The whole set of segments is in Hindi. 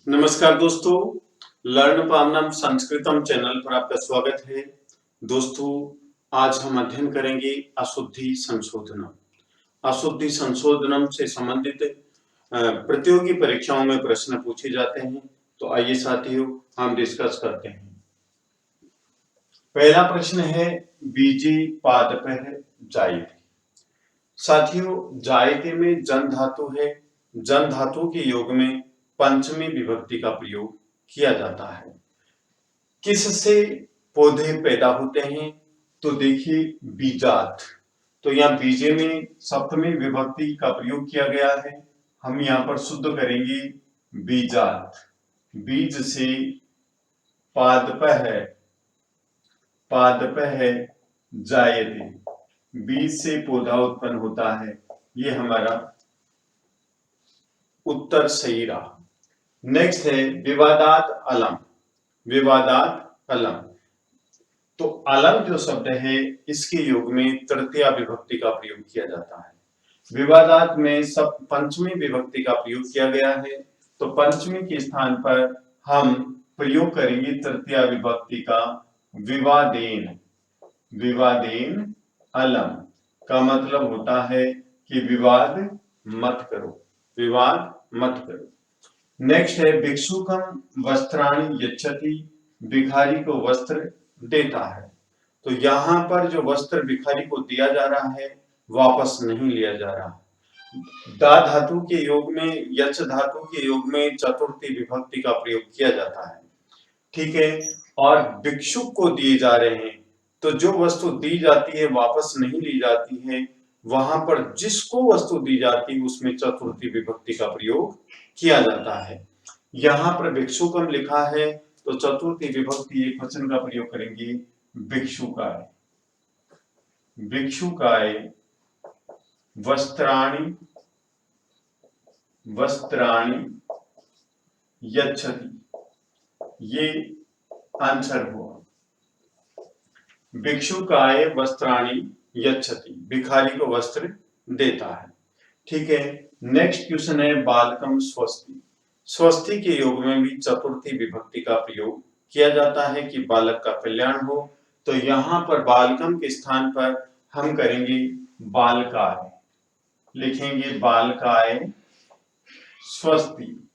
नमस्कार दोस्तों, लर्न पावनम संस्कृतम चैनल पर आपका स्वागत है। दोस्तों, आज हम अध्ययन करेंगे अशुद्धि संशोधनम। अशुद्धि संशोधनम से संबंधित प्रतियोगी परीक्षाओं में प्रश्न पूछे जाते हैं। तो आइए साथियों, हम डिस्कस करते हैं। पहला प्रश्न है बीजी पादपः जायते। साथियों, जायते में जन धातु है। जन धातु के योग में पंचमी विभक्ति का प्रयोग किया जाता है। किससे पौधे पैदा होते हैं? तो देखिए बीजात। तो यहाँ बीजे में सप्तमी विभक्ति का प्रयोग किया गया है। हम यहाँ पर शुद्ध करेंगे बीजात। बीज से पादपः जायते। बीज से पौधा उत्पन्न होता है। ये हमारा उत्तर सही रहा। नेक्स्ट है विवादात अलम। विवादात अलम, तो अलम जो शब्द है इसके योग में तृतीया विभक्ति का प्रयोग किया जाता है। विवादात में सब पंचमी विभक्ति का प्रयोग किया गया है। तो पंचमी के स्थान पर हम प्रयोग करेंगे तृतीया विभक्ति का विवादेन। विवादेन अलम का मतलब होता है कि विवाद मत करो, विवाद मत करो। नेक्स्ट है भिक्षुकम वस्त्राणि यच्छति। भिखारी को वस्त्र देता है। तो यहां पर जो वस्त्र भिखारी को दिया जा रहा है वापस नहीं लिया जा रहा। दा धातु के योग में, यच धातु के योग में चतुर्थी विभक्ति का प्रयोग किया जाता है। ठीक है, और भिक्षुक को दिए जा रहे हैं, तो जो वस्तु दी जाती है वापस नहीं ली जाती है। वहां पर जिसको वस्तु दी जाती है उसमें चतुर्थी विभक्ति का प्रयोग किया जाता है। यहां पर भिक्षुकम लिखा है तो चतुर्थी विभक्ति एक वचन का प्रयोग करेंगे भिक्षुकाय। भिक्षुकाय वस्त्राणि यच्छति। ये आंसर हुआ। भिक्षुकाय वस्त्राणि यच्छति, भिखारी को वस्त्र देता है। ठीक है, नेक्स्ट क्वेश्चन है बालकम स्वस्ति। स्वस्ति के योग में भी चतुर्थी विभक्ति का प्रयोग किया जाता है कि बालक का कल्याण हो। तो यहां पर बालकम के स्थान पर हम करेंगे बालकाय। लिखेंगे बालकाय स्वस्ति।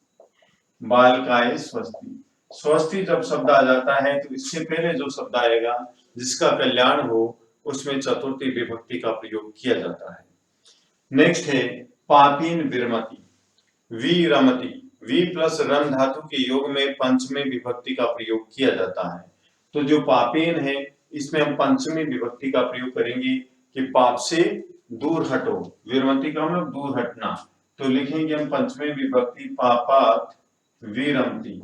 बालकाय स्वस्ति। स्वस्ति जब शब्द आ जाता है तो इससे पहले जो शब्द आएगा जिसका कल्याण हो उसमें चतुर्थी विभक्ति का प्रयोग किया जाता है। नेक्स्ट है पापीन विरमति। वीरमति। वी प्लस रम धातु के योग में पंचमी विभक्ति का प्रयोग किया जाता है। तो जो पापेन है इसमें हम पंचमी विभक्ति का प्रयोग करेंगे कि पाप से दूर हटो। विरमति का मतलब दूर हटना। तो लिखेंगे हम पंचमी विभक्ति पापात विरमति।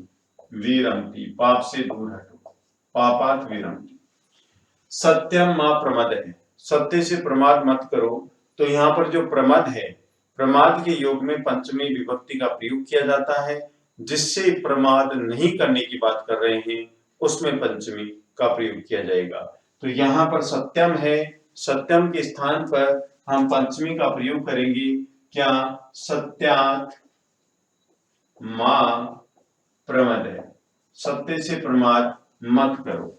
विरमति, पाप से दूर हटो, पापात विरमति। सत्यम मा प्रमद है। सत्य से प्रमाद मत करो। तो यहाँ पर जो प्रमद है, प्रमाद के योग में पंचमी विभक्ति का प्रयोग किया जाता है। जिससे प्रमाद नहीं करने की बात कर रहे हैं उसमें पंचमी का प्रयोग किया जाएगा। तो यहाँ पर सत्यम है, सत्यम के स्थान पर हम पंचमी का प्रयोग करेंगे क्या? सत्यात मा प्रमद है। सत्य से प्रमाद मत करो।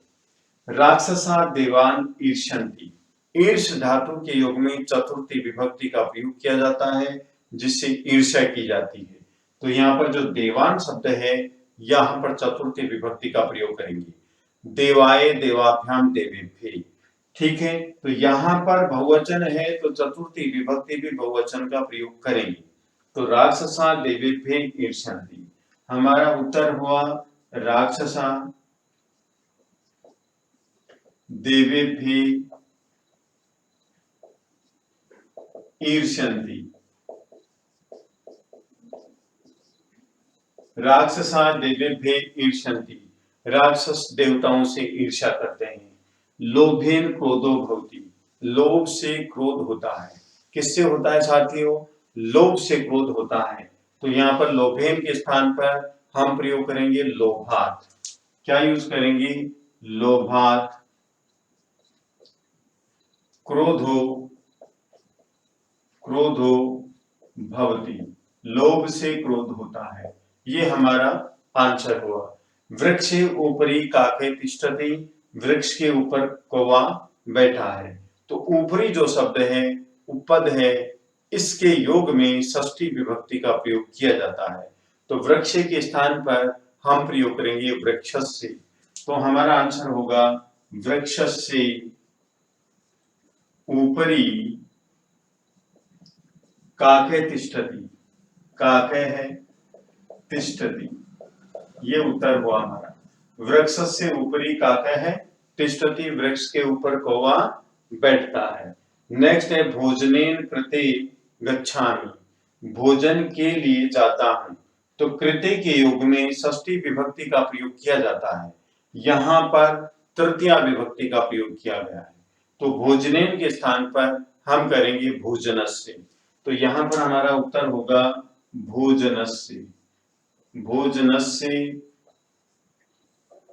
राक्षसा देवान ईर्ष्यन्ति। ईर्ष धातु के योग में चतुर्थी विभक्ति का प्रयोग किया जाता है जिससे ईर्ष्या की जाती है। तो यहाँ पर जो देवान शब्द है यहाँ पर चतुर्थी विभक्ति का प्रयोग करेंगे। देवाय देवाभ्याम देवेभ्ये। ठीक है, तो यहाँ पर बहुवचन है तो चतुर्थी विभक्ति भी बहुवचन का प्रयोग करेंगे। तो राक्षसा देवेभ्ये ईर्ष्यन्ति। हमारा उत्तर हुआ राक्षसा देवेभ्ये ईर्ष्यन्ति। राक्षसा देवेभ्ये ईर्ष्यन्ति। राक्षस देवताओं से ईर्ष्या करते हैं। लोभेन क्रोधो भवति। लोभ से क्रोध होता है। किससे होता है साथियों? लोभ से क्रोध होता है। तो यहाँ पर लोभेन के स्थान पर हम प्रयोग करेंगे लोभात। क्या यूज करेंगे? लोभात। क्रोधो भवति। लोभ से क्रोध होता है। ये हमारा आंसर हुआ। वृक्षे ऊपरी काके तिष्ठति, वृक्ष के ऊपर कौवा बैठा है। तो ऊपरी जो शब्द है उपपद है, इसके योग में षष्ठी विभक्ति का प्रयोग किया जाता है। तो वृक्ष के स्थान पर हम प्रयोग करेंगे वृक्षस्य। तो हमारा आंसर होगा वृक्षस्य ऊपरी काके तिष्ठति, काके है तिष्ठति, ये उत्तर हुआ हमारा। वृक्ष से ऊपरी काका है तिष्ठति, वृक्ष के ऊपर कौवा बैठता है। नेक्स्ट है भोजनेन कृते गच्छामि, भोजन के लिए जाता हूं। तो कृते के योग में षष्ठी विभक्ति का प्रयोग किया जाता है, यहां पर तृतीया विभक्ति का प्रयोग किया गया है। तो भोजनेन के स्थान पर हम करेंगे भोजनस्य। तो यहां पर हमारा उत्तर होगा भोजनस्य, भोजनस्य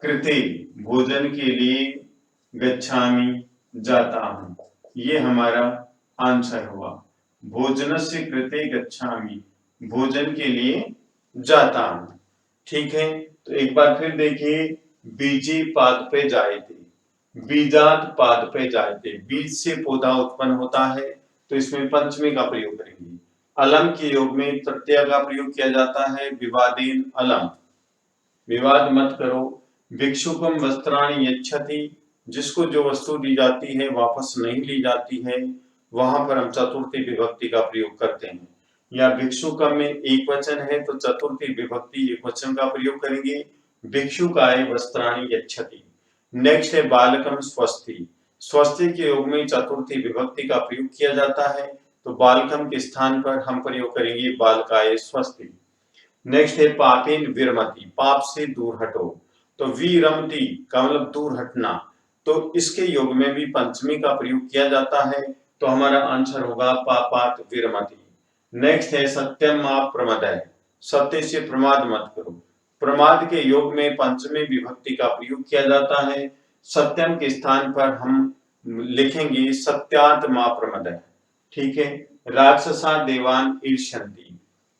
कृते, भोजन के लिए गच्छामि जाता हूं, ये हमारा आंसर हुआ। भोजनस्य कृते गच्छामि, भोजन के लिए जाता हूं। ठीक है, तो एक बार फिर देखिए, बीजी पाद पे जायते, बीजात पाद पे जायते, बीज से पौधा उत्पन्न होता है, तो इसमें पंचमी का प्रयोग करेंगे। अलम के योग में तृतीया का प्रयोग किया जाता है, विवादेन अलम, विवाद मत करो। भिक्षुकम वस्त्राणि यच्छति, जिसको जो वस्तु दी जाती है वापस नहीं ली जाती है, वहां पर हम चतुर्थी विभक्ति का प्रयोग करते हैं। या भिक्षुकम में एक वचन है तो चतुर्थी विभक्ति एक वचन का प्रयोग करेंगे, भिक्षुकाय वस्त्राणि यच्छति। नेक्स्ट है बालकम स्वस्ति, स्वस्ति के योग में चतुर्थी विभक्ति का प्रयोग किया जाता है, तो बालकम के स्थान पर हम प्रयोग करेंगे बालकाय स्वस्ति। नेक्स्ट है पापेन विरमति, पाप से दूर हटो। तो विरमति का मतलब दूर हटना, तो इसके योग में भी पंचमी का प्रयोग किया जाता है, तो हमारा आंसर होगा पापात विरमति। नेक्स्ट है सत्यम मा प्रमदय, सत्य से प्रमाद मत करो। प्रमाद के योग में पंचमी विभक्ति का प्रयोग किया जाता है, सत्यम के स्थान पर हम लिखेंगे सत्यात मा प्रमदय। ठीक है, राक्षसा देवान ईर्ष्यन्ति,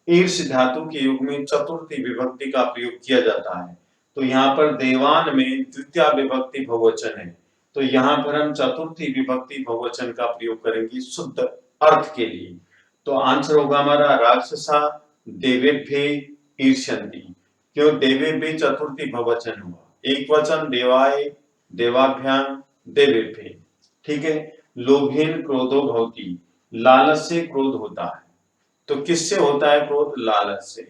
ईर्ष धातु के युग में चतुर्थी विभक्ति का प्रयोग किया जाता है, तो यहाँ पर देवान में द्वितीय विभक्ति बहुवचन है, तो यहाँ पर हम चतुर्थी विभक्ति बहुवचन का प्रयोग करेंगे शुद्ध अर्थ के लिए। तो आंसर होगा हमारा राक्षसा देवेभ्ये ईर्ष्यन्ति, क्यों देवेभ्ये चतुर्थी बहुवचन हुआ, एक वचन देवाय देवाभ्याम देवेभ्ये। ठीक है, लोभेन क्रोधो भवति, लालच से क्रोध होता है, तो किससे होता है क्रोध, लालच से।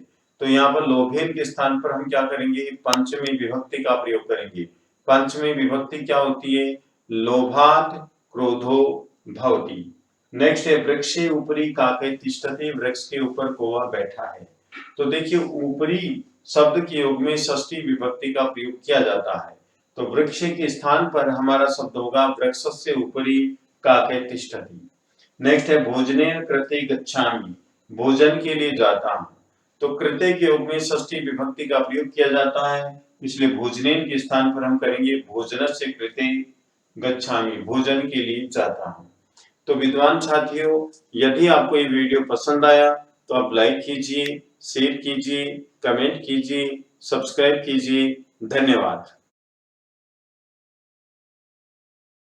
तो यहाँ पर लोभेन के स्थान पर हम क्या करेंगे, पंचमी विभक्ति का प्रयोग करेंगे। पंचमी विभक्ति क्या होती है, लोभात क्रोधो भवति। नेक्स्ट है वृक्षे ऊपरी काके तिष्ठति, वृक्ष के ऊपर कौवा बैठा है। तो देखिए ऊपरी शब्द के योग में षष्ठी विभक्ति का प्रयोग किया जाता है, तो वृक्ष के स्थान पर हमारा शब्द होगा वृक्षस्य ऊपरी काके तिष्ठति। नेक्स्ट है भोजनेन कृते गच्छामि, भोजन के लिए जाता हूं। तो कृत्य के योग में षष्ठी विभक्ति का प्रयोग किया जाता है, इसलिए भोजनेन के स्थान पर हम करेंगे भोजनस्य कृते गच्छामि, भोजन के लिए जाता हूं। तो विद्वान साथियों, यदि आपको ये वीडियो पसंद आया तो आप लाइक कीजिए, शेयर कीजिए, कमेंट कीजिए, सब्सक्राइब कीजिए। धन्यवाद।